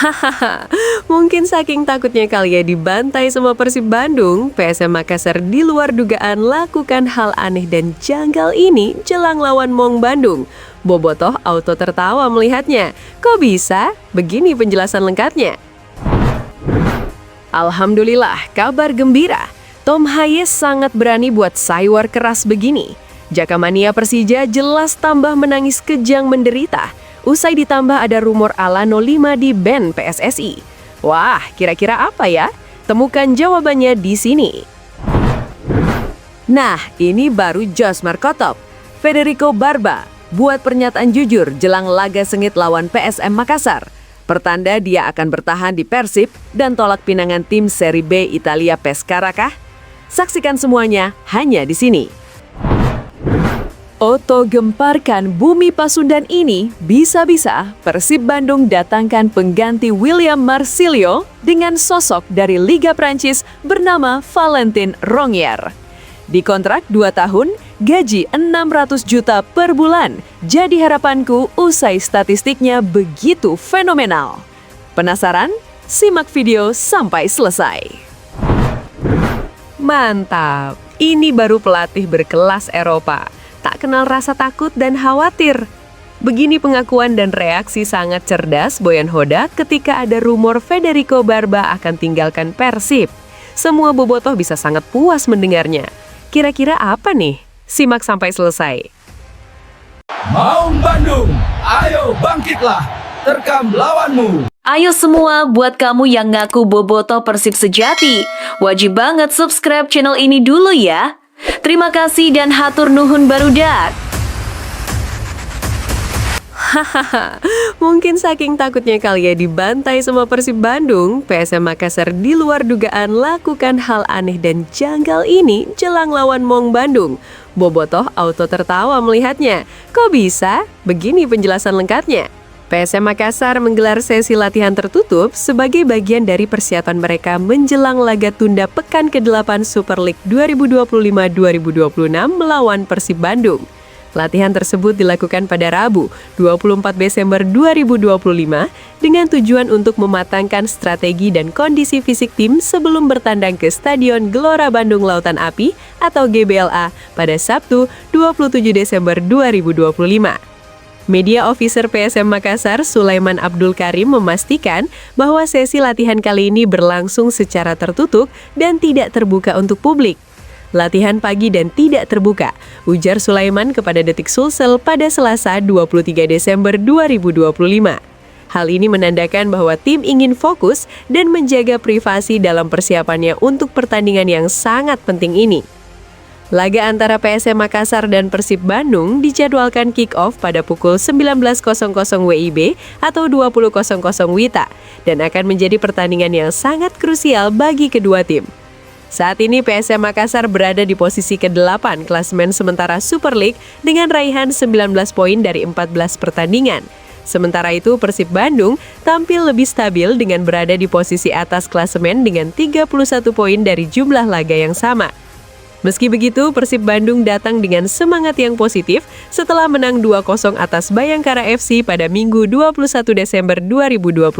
Hahaha, mungkin saking takutnya kali ya dibantai sama Persib Bandung, PSM Makassar di luar dugaan lakukan hal aneh dan janggal ini jelang lawan Maung Bandung. Bobotoh auto tertawa melihatnya. Kok bisa? Begini penjelasan lengkapnya. Alhamdulillah, kabar gembira. Tom Hayes sangat berani buat saywar keras begini. Jakamania Persija jelas tambah menangis kejang menderita. Usai ditambah ada rumor ala 05 di band PSSI. Wah, kira-kira apa ya? Temukan jawabannya di sini. Nah, ini baru Jos Markotop. Federico Barba buat pernyataan jujur jelang laga sengit lawan PSM Makassar. Pertanda dia akan bertahan di Persib dan tolak pinangan tim Serie B Italia Pescara kah? Saksikan semuanya hanya di sini. Oto gemparkan bumi Pasundan ini, bisa-bisa Persib Bandung datangkan pengganti William Marsilio dengan sosok dari Liga Prancis bernama Valentin Rongier. Dikontrak 2 tahun, gaji 600 juta per bulan. Jadi harapanku usai statistiknya begitu fenomenal. Penasaran? Simak video sampai selesai. Mantap, ini baru pelatih berkelas Eropa. Tak kenal rasa takut dan khawatir. Begini pengakuan dan reaksi sangat cerdas Boyan Hoda ketika ada rumor Federico Barba akan tinggalkan Persib. Semua bobotoh bisa sangat puas mendengarnya. Kira-kira apa nih? Simak sampai selesai. Maung Bandung, ayo bangkitlah, terkam lawanmu. Ayo semua buat kamu yang ngaku bobotoh Persib sejati, wajib banget subscribe channel ini dulu ya. Terima kasih dan hatur nuhun barudak. Hahaha, mungkin saking takutnya kali ya dibantai sama Persib Bandung, PSM Makassar di luar dugaan lakukan hal aneh dan janggal ini jelang lawan Maung Bandung. Bobotoh auto tertawa melihatnya. Kok bisa? Begini penjelasan lengkapnya. PSM Makassar menggelar sesi latihan tertutup sebagai bagian dari persiapan mereka menjelang laga tunda pekan ke-8 Super League 2025-2026 melawan Persib Bandung. Latihan tersebut dilakukan pada Rabu, 24 Desember 2025 dengan tujuan untuk mematangkan strategi dan kondisi fisik tim sebelum bertandang ke Stadion Gelora Bandung Lautan Api atau GBLA pada Sabtu, 27 Desember 2025. Media Officer PSM Makassar, Sulaiman Abdul Karim memastikan bahwa sesi latihan kali ini berlangsung secara tertutup dan tidak terbuka untuk publik. Latihan pagi dan tidak terbuka, ujar Sulaiman kepada Detik Sulsel pada Selasa 23 Desember 2025. Hal ini menandakan bahwa tim ingin fokus dan menjaga privasi dalam persiapannya untuk pertandingan yang sangat penting ini. Laga antara PSM Makassar dan Persib Bandung dijadwalkan kick-off pada pukul 19.00 WIB atau 20.00 WITA dan akan menjadi pertandingan yang sangat krusial bagi kedua tim. Saat ini PSM Makassar berada di posisi ke-8 klasemen sementara Super League dengan raihan 19 poin dari 14 pertandingan. Sementara itu Persib Bandung tampil lebih stabil dengan berada di posisi atas klasemen dengan 31 poin dari jumlah laga yang sama. Meski begitu, Persib Bandung datang dengan semangat yang positif setelah menang 2-0 atas Bayangkara FC pada Minggu 21 Desember 2025.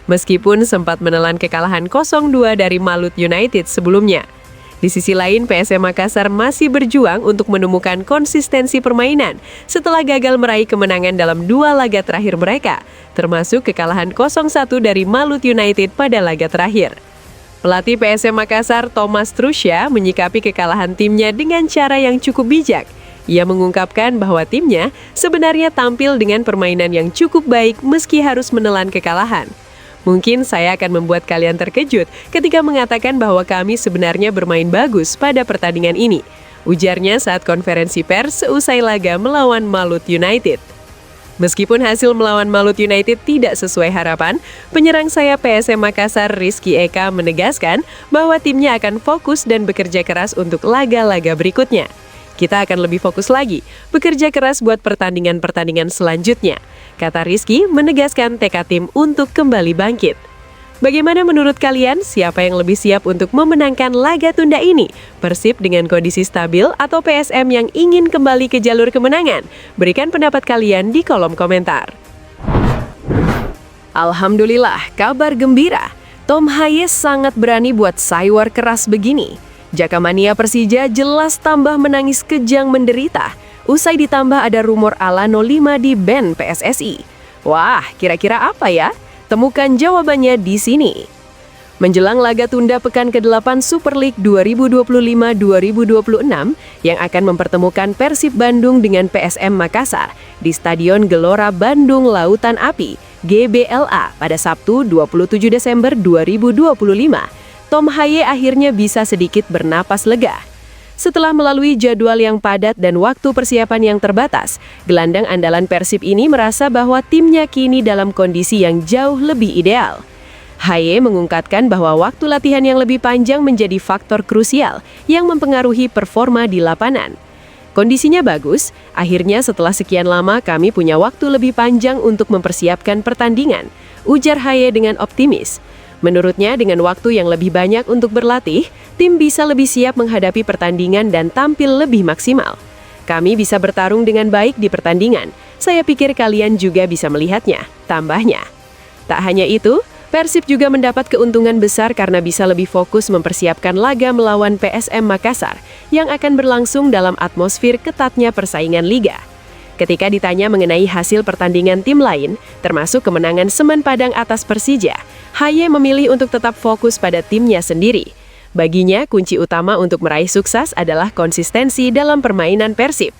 Meskipun sempat menelan kekalahan 0-2 dari Malut United sebelumnya. Di sisi lain, PSM Makassar masih berjuang untuk menemukan konsistensi permainan setelah gagal meraih kemenangan dalam 2 laga terakhir mereka, termasuk kekalahan 0-1 dari Malut United pada laga terakhir. Pelatih PSM Makassar, Thomas Trusya, menyikapi kekalahan timnya dengan cara yang cukup bijak. Ia mengungkapkan bahwa timnya sebenarnya tampil dengan permainan yang cukup baik meski harus menelan kekalahan. Mungkin saya akan membuat kalian terkejut ketika mengatakan bahwa kami sebenarnya bermain bagus pada pertandingan ini, ujarnya saat konferensi pers seusai laga melawan Malut United. Meskipun hasil melawan Malut United tidak sesuai harapan, penyerang sayap PSM Makassar Rizky Eka menegaskan bahwa timnya akan fokus dan bekerja keras untuk laga-laga berikutnya. Kita akan lebih fokus lagi, bekerja keras buat pertandingan-pertandingan selanjutnya, kata Rizky menegaskan tekad tim untuk kembali bangkit. Bagaimana menurut kalian, siapa yang lebih siap untuk memenangkan laga tunda ini? Persib dengan kondisi stabil atau PSM yang ingin kembali ke jalur kemenangan? Berikan pendapat kalian di kolom komentar. Alhamdulillah, kabar gembira. Tom Hayes sangat berani buat saywar keras begini. Jakamania Persija jelas tambah menangis kejang menderita. Usai ditambah ada rumor ala 05 di band PSSI. Wah, kira-kira apa ya? Temukan jawabannya di sini. Menjelang laga tunda pekan ke-8 Super League 2025-2026 yang akan mempertemukan Persib Bandung dengan PSM Makassar di Stadion Gelora Bandung Lautan Api, GBLA pada Sabtu 27 Desember 2025, Tom Haye akhirnya bisa sedikit bernapas lega. Setelah melalui jadwal yang padat dan waktu persiapan yang terbatas, gelandang andalan Persib ini merasa bahwa timnya kini dalam kondisi yang jauh lebih ideal. Haye mengungkapkan bahwa waktu latihan yang lebih panjang menjadi faktor krusial yang mempengaruhi performa di lapangan. Kondisinya bagus, akhirnya setelah sekian lama kami punya waktu lebih panjang untuk mempersiapkan pertandingan, ujar Haye dengan optimis. Menurutnya dengan waktu yang lebih banyak untuk berlatih, tim bisa lebih siap menghadapi pertandingan dan tampil lebih maksimal. Kami bisa bertarung dengan baik di pertandingan, saya pikir kalian juga bisa melihatnya, tambahnya. Tak hanya itu, Persib juga mendapat keuntungan besar karena bisa lebih fokus mempersiapkan laga melawan PSM Makassar yang akan berlangsung dalam atmosfer ketatnya persaingan liga. Ketika ditanya mengenai hasil pertandingan tim lain, termasuk kemenangan Semen Padang atas Persija, Haye memilih untuk tetap fokus pada timnya sendiri. Baginya, kunci utama untuk meraih sukses adalah konsistensi dalam permainan Persib.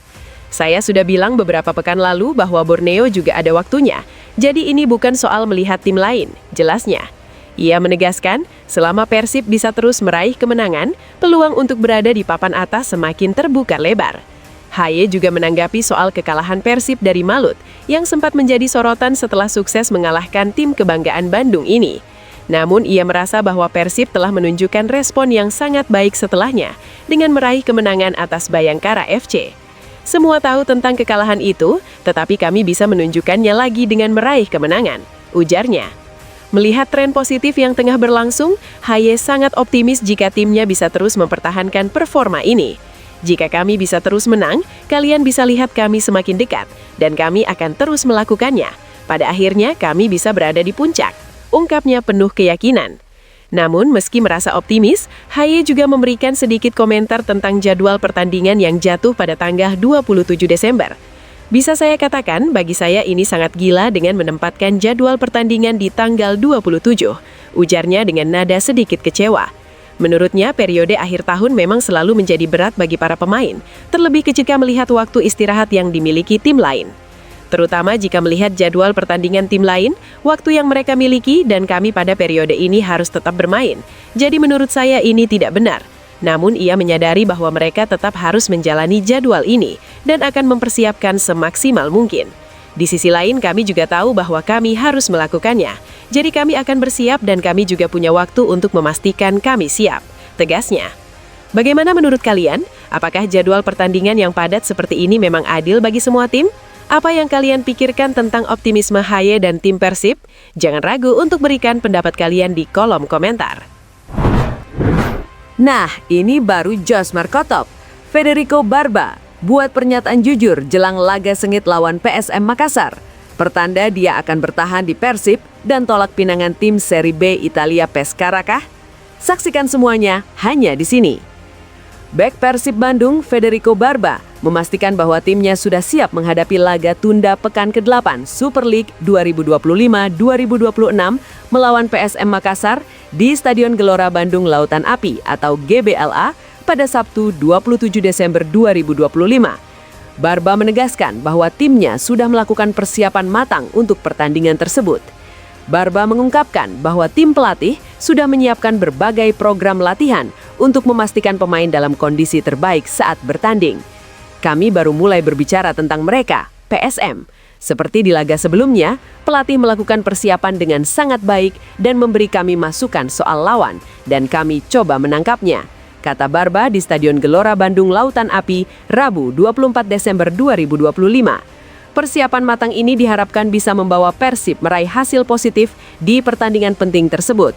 Saya sudah bilang beberapa pekan lalu bahwa Borneo juga ada waktunya, jadi ini bukan soal melihat tim lain, jelasnya. Ia menegaskan, selama Persib bisa terus meraih kemenangan, peluang untuk berada di papan atas semakin terbuka lebar. Haye juga menanggapi soal kekalahan Persib dari Malut, yang sempat menjadi sorotan setelah sukses mengalahkan tim kebanggaan Bandung ini. Namun ia merasa bahwa Persib telah menunjukkan respon yang sangat baik setelahnya, dengan meraih kemenangan atas Bayangkara FC. Semua tahu tentang kekalahan itu, tetapi kami bisa menunjukkannya lagi dengan meraih kemenangan, ujarnya. Melihat tren positif yang tengah berlangsung, Haye sangat optimis jika timnya bisa terus mempertahankan performa ini. Jika kami bisa terus menang, kalian bisa lihat kami semakin dekat, dan kami akan terus melakukannya. Pada akhirnya kami bisa berada di puncak, ungkapnya penuh keyakinan. Namun, meski merasa optimis, Haye juga memberikan sedikit komentar tentang jadwal pertandingan yang jatuh pada tanggal 27 Desember. Bisa saya katakan, bagi saya ini sangat gila dengan menempatkan jadwal pertandingan di tanggal 27, ujarnya dengan nada sedikit kecewa. Menurutnya, periode akhir tahun memang selalu menjadi berat bagi para pemain, terlebih ketika melihat waktu istirahat yang dimiliki tim lain. Terutama jika melihat jadwal pertandingan tim lain, waktu yang mereka miliki dan kami pada periode ini harus tetap bermain. Jadi menurut saya ini tidak benar. Namun ia menyadari bahwa mereka tetap harus menjalani jadwal ini dan akan mempersiapkan semaksimal mungkin. Di sisi lain kami juga tahu bahwa kami harus melakukannya. Jadi kami akan bersiap dan kami juga punya waktu untuk memastikan kami siap, tegasnya. Bagaimana menurut kalian? Apakah jadwal pertandingan yang padat seperti ini memang adil bagi semua tim? Apa yang kalian pikirkan tentang optimisme Haye dan tim Persib? Jangan ragu untuk berikan pendapat kalian di kolom komentar. Nah, ini baru Jos Markotop. Federico Barba buat pernyataan jujur jelang laga sengit lawan PSM Makassar. Pertanda dia akan bertahan di Persib dan tolak pinangan tim Serie B Italia Pescara kah? Saksikan semuanya hanya di sini. Bek Persib Bandung, Federico Barba, memastikan bahwa timnya sudah siap menghadapi laga tunda pekan ke-8 Super League 2025-2026 melawan PSM Makassar di Stadion Gelora Bandung Lautan Api atau GBLA pada Sabtu 27 Desember 2025. Barba menegaskan bahwa timnya sudah melakukan persiapan matang untuk pertandingan tersebut. Barba mengungkapkan bahwa tim pelatih sudah menyiapkan berbagai program latihan untuk memastikan pemain dalam kondisi terbaik saat bertanding. Kami baru mulai berbicara tentang mereka, PSM. Seperti di laga sebelumnya, pelatih melakukan persiapan dengan sangat baik dan memberi kami masukan soal lawan, dan kami coba menangkapnya, kata Barba di Stadion Gelora Bandung Lautan Api, Rabu 24 Desember 2025. Persiapan matang ini diharapkan bisa membawa Persib meraih hasil positif di pertandingan penting tersebut.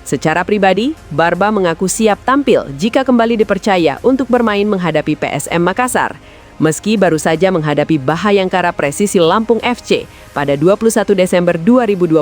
Secara pribadi, Barba mengaku siap tampil jika kembali dipercaya untuk bermain menghadapi PSM Makassar. Meski baru saja menghadapi Bayangkara Presisi Lampung FC Pada 21 Desember 2025,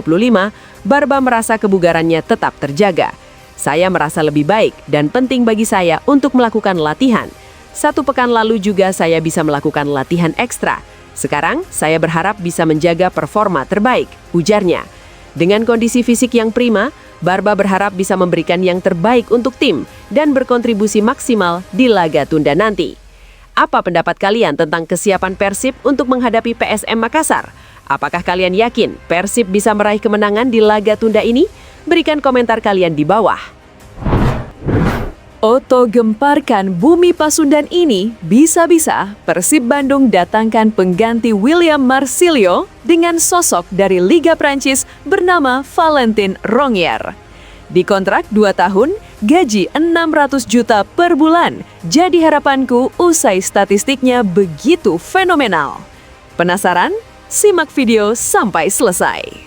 Barba merasa kebugarannya tetap terjaga. Saya merasa lebih baik dan penting bagi saya untuk melakukan latihan. 1 pekan lalu juga saya bisa melakukan latihan ekstra. Sekarang, saya berharap bisa menjaga performa terbaik, ujarnya. Dengan kondisi fisik yang prima, Barba berharap bisa memberikan yang terbaik untuk tim dan berkontribusi maksimal di laga tunda nanti. Apa pendapat kalian tentang kesiapan Persib untuk menghadapi PSM Makassar? Apakah kalian yakin Persib bisa meraih kemenangan di laga tunda ini? Berikan komentar kalian di bawah. Oto gemparkan bumi Pasundan ini, bisa-bisa Persib Bandung datangkan pengganti William Marsilio dengan sosok dari Liga Prancis bernama Valentin Rongier. Dikontrak 2 tahun, gaji 600 juta per bulan. Jadi harapanku usai statistiknya begitu fenomenal. Penasaran? Simak video sampai selesai.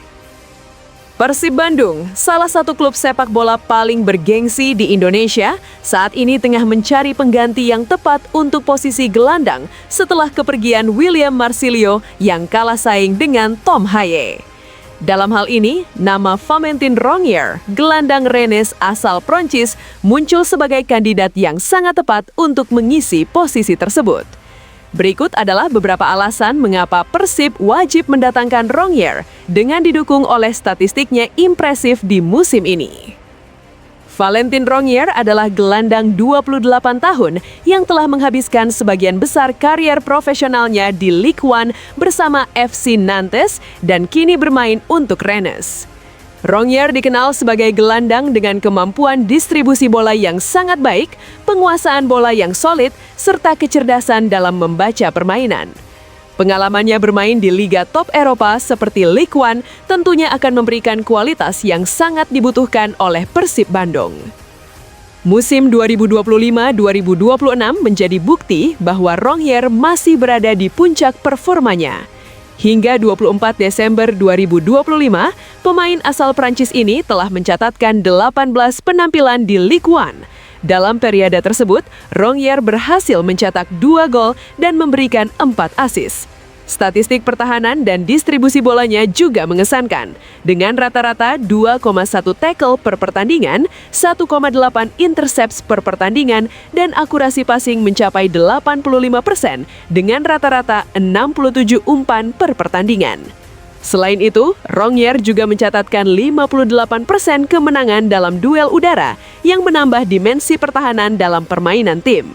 Persib Bandung, salah satu klub sepak bola paling bergengsi di Indonesia, saat ini tengah mencari pengganti yang tepat untuk posisi gelandang setelah kepergian William Marsilio yang kalah saing dengan Tom Haye. Dalam hal ini, nama Valentin Rongier, gelandang Rennes asal Prancis, muncul sebagai kandidat yang sangat tepat untuk mengisi posisi tersebut. Berikut adalah beberapa alasan mengapa Persib wajib mendatangkan Rongier dengan didukung oleh statistiknya impresif di musim ini. Valentin Rongier adalah gelandang 28 tahun yang telah menghabiskan sebagian besar karier profesionalnya di Ligue 1 bersama FC Nantes dan kini bermain untuk Rennes. Rongier dikenal sebagai gelandang dengan kemampuan distribusi bola yang sangat baik, penguasaan bola yang solid, serta kecerdasan dalam membaca permainan. Pengalamannya bermain di liga top Eropa seperti Ligue 1 tentunya akan memberikan kualitas yang sangat dibutuhkan oleh Persib Bandung. Musim 2025-2026 menjadi bukti bahwa Rongier masih berada di puncak performanya. Hingga 24 Desember 2025, pemain asal Prancis ini telah mencatatkan 18 penampilan di Ligue 1. Dalam periode tersebut, Rongier berhasil mencetak 2 gol dan memberikan 4 assist. Statistik pertahanan dan distribusi bolanya juga mengesankan, dengan rata-rata 2,1 tackle per pertandingan, 1,8 intercepts per pertandingan, dan akurasi passing mencapai 85% dengan rata-rata 67 umpan per pertandingan. Selain itu, Rongier juga mencatatkan 58% kemenangan dalam duel udara yang menambah dimensi pertahanan dalam permainan tim.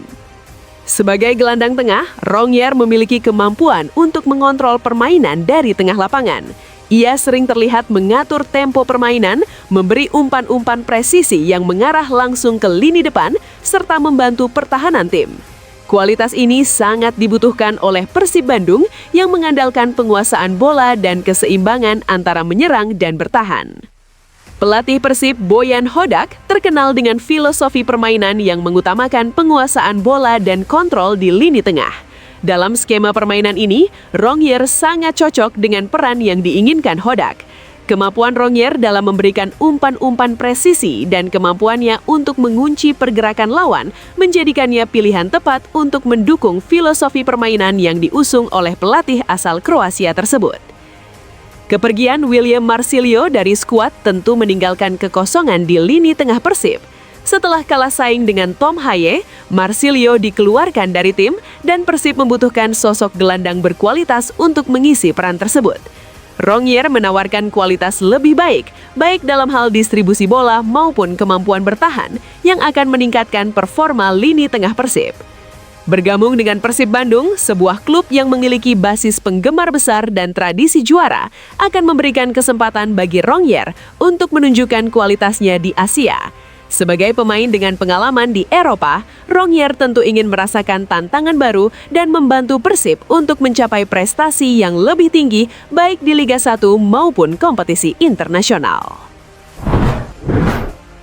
Sebagai gelandang tengah, Rongier memiliki kemampuan untuk mengontrol permainan dari tengah lapangan. Ia sering terlihat mengatur tempo permainan, memberi umpan-umpan presisi yang mengarah langsung ke lini depan, serta membantu pertahanan tim. Kualitas ini sangat dibutuhkan oleh Persib Bandung yang mengandalkan penguasaan bola dan keseimbangan antara menyerang dan bertahan. Pelatih Persib Boyan Hodak terkenal dengan filosofi permainan yang mengutamakan penguasaan bola dan kontrol di lini tengah. Dalam skema permainan ini, Rongier sangat cocok dengan peran yang diinginkan Hodak. Kemampuan Rongier dalam memberikan umpan-umpan presisi dan kemampuannya untuk mengunci pergerakan lawan menjadikannya pilihan tepat untuk mendukung filosofi permainan yang diusung oleh pelatih asal Kroasia tersebut. Kepergian William Marsilio dari skuad tentu meninggalkan kekosongan di lini tengah Persib. Setelah kalah saing dengan Tom Haye, Marsilio dikeluarkan dari tim dan Persib membutuhkan sosok gelandang berkualitas untuk mengisi peran tersebut. Rongier menawarkan kualitas lebih baik dalam hal distribusi bola maupun kemampuan bertahan yang akan meningkatkan performa lini tengah Persib. Bergabung dengan Persib Bandung, sebuah klub yang memiliki basis penggemar besar dan tradisi juara, akan memberikan kesempatan bagi Rongier untuk menunjukkan kualitasnya di Asia. Sebagai pemain dengan pengalaman di Eropa, Rongier tentu ingin merasakan tantangan baru dan membantu Persib untuk mencapai prestasi yang lebih tinggi baik di Liga 1 maupun kompetisi internasional.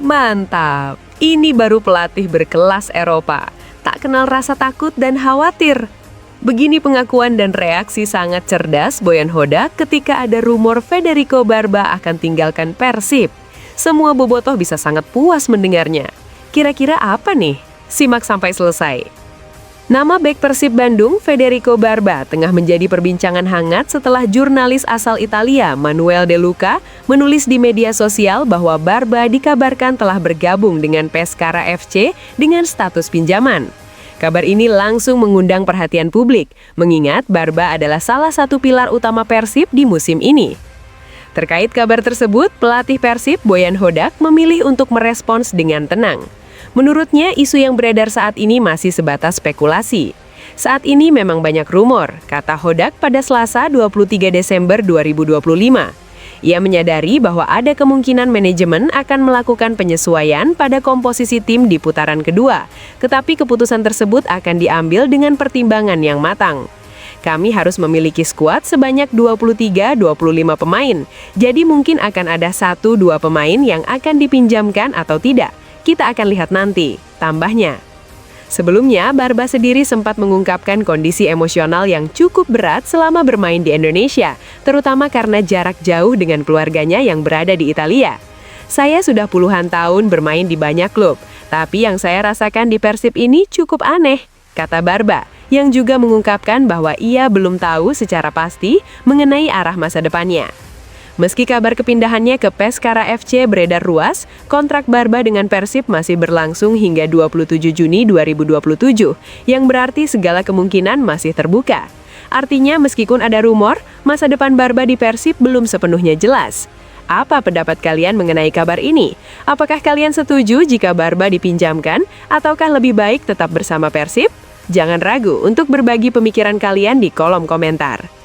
Mantap, ini baru pelatih berkelas Eropa. Tak kenal rasa takut dan khawatir. Begini pengakuan dan reaksi sangat cerdas Boyan Hodak ketika ada rumor Federico Barba akan tinggalkan Persib. Semua bobotoh bisa sangat puas mendengarnya. Kira-kira apa nih? Simak sampai selesai. Nama bek Persib Bandung, Federico Barba, tengah menjadi perbincangan hangat setelah jurnalis asal Italia, Manuel De Luca, menulis di media sosial bahwa Barba dikabarkan telah bergabung dengan Pescara FC dengan status pinjaman. Kabar ini langsung mengundang perhatian publik, mengingat Barba adalah salah satu pilar utama Persib di musim ini. Terkait kabar tersebut, pelatih Persib, Boyan Hodak, memilih untuk merespons dengan tenang. Menurutnya, isu yang beredar saat ini masih sebatas spekulasi. Saat ini memang banyak rumor, kata Hodak pada Selasa 23 Desember 2025. Ia menyadari bahwa ada kemungkinan manajemen akan melakukan penyesuaian pada komposisi tim di putaran kedua, tetapi keputusan tersebut akan diambil dengan pertimbangan yang matang. Kami harus memiliki skuad sebanyak 23-25 pemain, jadi mungkin akan ada 1-2 pemain yang akan dipinjamkan atau tidak. Kita akan lihat nanti, tambahnya. Sebelumnya, Barba sendiri sempat mengungkapkan kondisi emosional yang cukup berat selama bermain di Indonesia, terutama karena jarak jauh dengan keluarganya yang berada di Italia. Saya sudah puluhan tahun bermain di banyak klub, tapi yang saya rasakan di Persib ini cukup aneh, kata Barba, yang juga mengungkapkan bahwa ia belum tahu secara pasti mengenai arah masa depannya. Meski kabar kepindahannya ke Pescara FC beredar luas, kontrak Barba dengan Persib masih berlangsung hingga 27 Juni 2027, yang berarti segala kemungkinan masih terbuka. Artinya meskipun ada rumor, masa depan Barba di Persib belum sepenuhnya jelas. Apa pendapat kalian mengenai kabar ini? Apakah kalian setuju jika Barba dipinjamkan, ataukah lebih baik tetap bersama Persib? Jangan ragu untuk berbagi pemikiran kalian di kolom komentar.